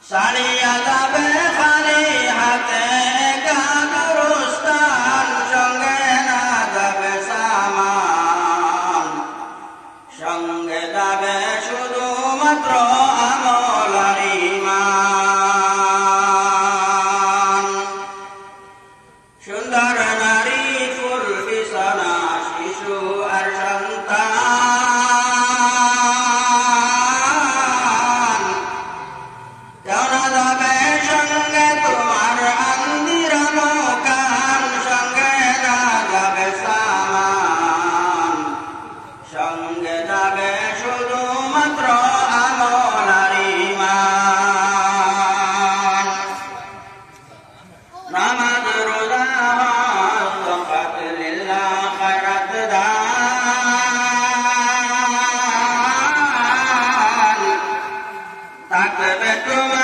সারিয়া যাবে খালি হাতে গাদরুস্তান, সঙ্গে না যাবে সামান, সঙ্গে যাবে শুধুমাত্র আমল আর ঈমান। সুন্দর নারী, ফুল বিছানা, শিশু আর সন্তান, কেউ না যাবে সঙ্গে তোমার আন্দিরানো কান, সঙ্গে না যাবে সামান, সঙ্গে যাবে শুধুমাত্র আমল আর ঈমান। নামাজ রোজা হজ যাকাত লিল্লাহ খায়রাত দান, থাকবে তোমার